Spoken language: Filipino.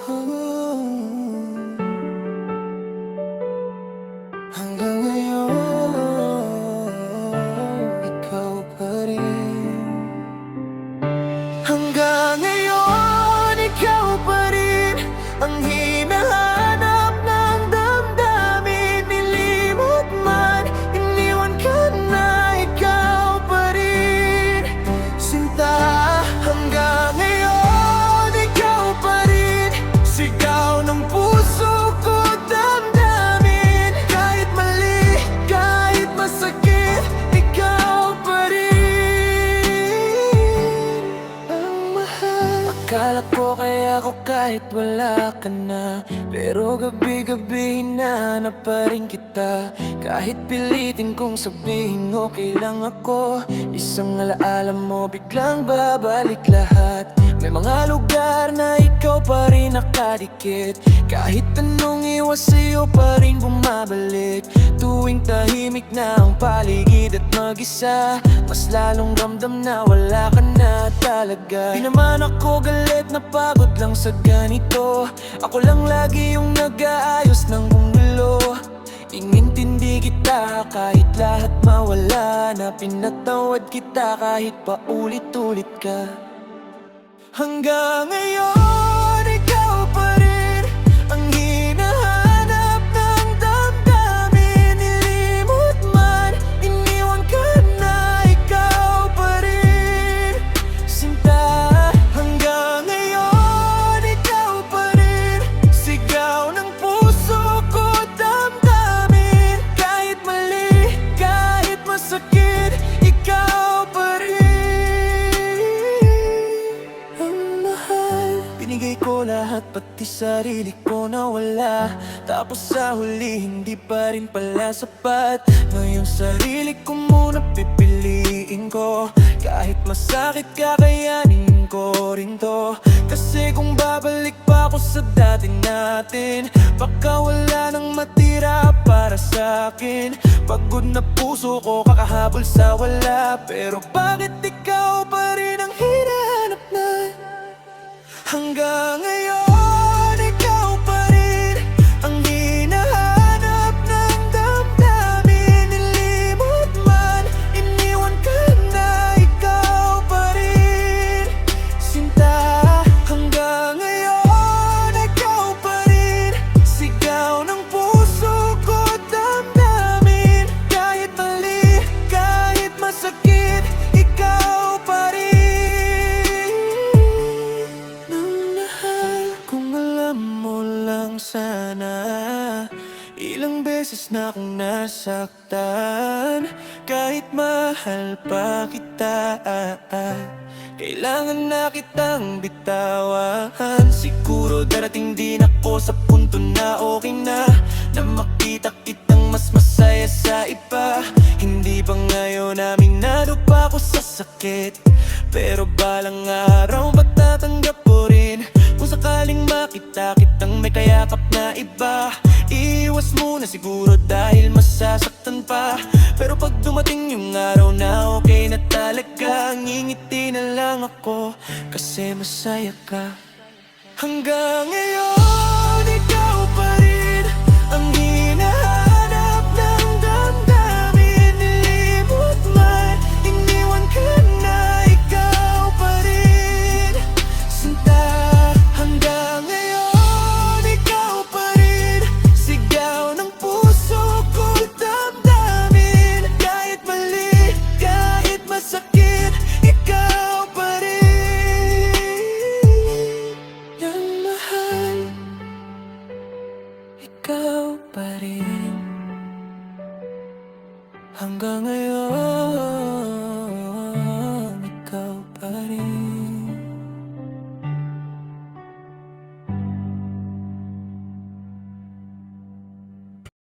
Hanggang ngayon, ikaw pa rin. Hanggang ngayon, ikaw pa rin ang hinahanap ng damdamin. Nilimot man, iniwan ka na, ikaw pa rin. Sinta, hanggang ngayon, ikaw pa rin. Sigaw ng puso ko, damdamin. Kahit mali, kahit masakit, ikaw pa rin ang mahal. Akala ko kaya ko kahit wala ka na, pero gabi-gabi hinahanap pa rin kita. Kahit pilitin kong sabihin okay lang ako, isang alaala mo biglang babalik lahat. May mga lugar na ikaw pa rin nakadikit, kahit anong iwas sa'yo pa rin bumabalik. Tuwing tahimik na ang paligid at mag-isa, mas lalong ramdam na wala ka na talaga. Di naman ako galit na pagod lang sa ganito, ako lang lagi yung nag-aayos ng gulo. Inintindi kita kahit lahat mawala na, pinatawad kita kahit paulit-ulit ka. Hanggang ngayon, ikaw pa rin ang hinahanap ng damdamin. Nilimot man, iniwan ka na, ikaw pa rin. Sinta, hanggang ngayon, ikaw pa rin. Sigaw ng puso ko, damdamin. Kahit mali, kahit masakit, ikaw pa rin. Binigay ko lahat, pati sarili ko nawala. Tapos sa huli, hindi pa rin pala sapat. Ngayong sarili ko muna pipiliin ko. Kahit masakit, kakayanin ko rin to. Kasi kung babalik pa ako sa dati natin, baka wala nang matira para sa'kin. Pagod na puso ko, kakahabol sa wala. Pero bakit ikaw pa rin ang hinahanap na? Hanggang ngayon, ikaw pa rin ang hinahanap ng damdamin. Nilimot man, iniwan ka na, ikaw pa rin. Sinta, hanggang ngayon, ikaw pa rin. Sigaw ng puso ko, damdamin. Kahit mali, kahit masakit, ikaw pa rin. Sana ilang beses na akong nasaktan, kahit mahal pa kita, kailangan na kitang bitawan. Siguro darating din ako sa punto na okay na makita kitang mas masaya sa iba. Hindi pa ngayon aminado pa ako sa sakit, pero balang araw matatanggap ko rin. Kung sakaling makita kitang may kayakap na iba, iwas muna siguro dahil masasaktan pa. Pero pag dumating yung araw na okay na talaga, ngingiti na lang ako kasi masaya ka. Hanggang ngayon